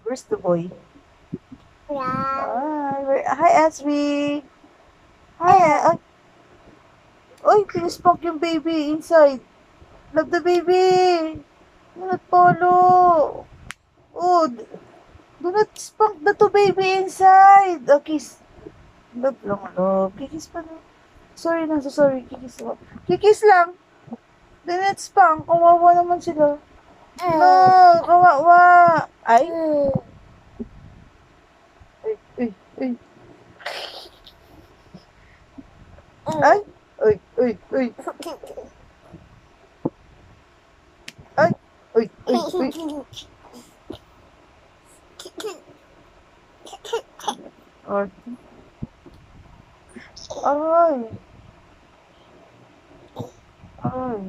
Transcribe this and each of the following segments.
Where's the boy? Yeah. Hi, Asri. Hi, ay, oy, pinispunk yung baby inside. Love the baby. Do not follow. Oh, do not spunk the two baby inside. Oh, kiss. Love lang, love. Kikis pa na. Sorry na, so sorry. Kikis lang. Kikis lang. Do not spunk. Kawawa naman sila. No, kawawa. Ay, ay, ay, ay. Ay, ay, ay, ay. Ay, ay, ay, ay. Or, aray, aray.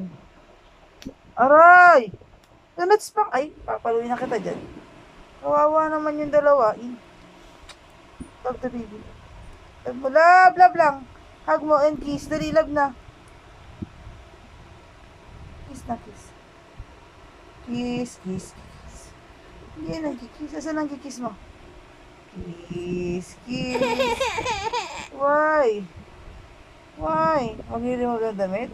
Aray! Do not spunk. Ay, papaluin na kita dyan. Kawawa naman yung dalawa. Love the baby. Love mo, love lang. Hug mo and kiss. Dali, love na. Kiss na, kiss. Kiss, kiss, kiss. Hindi yan nagkikis. Asan ang kikis mo? Kiss, kiss. Why? Why? Maghihilig mo ang damit?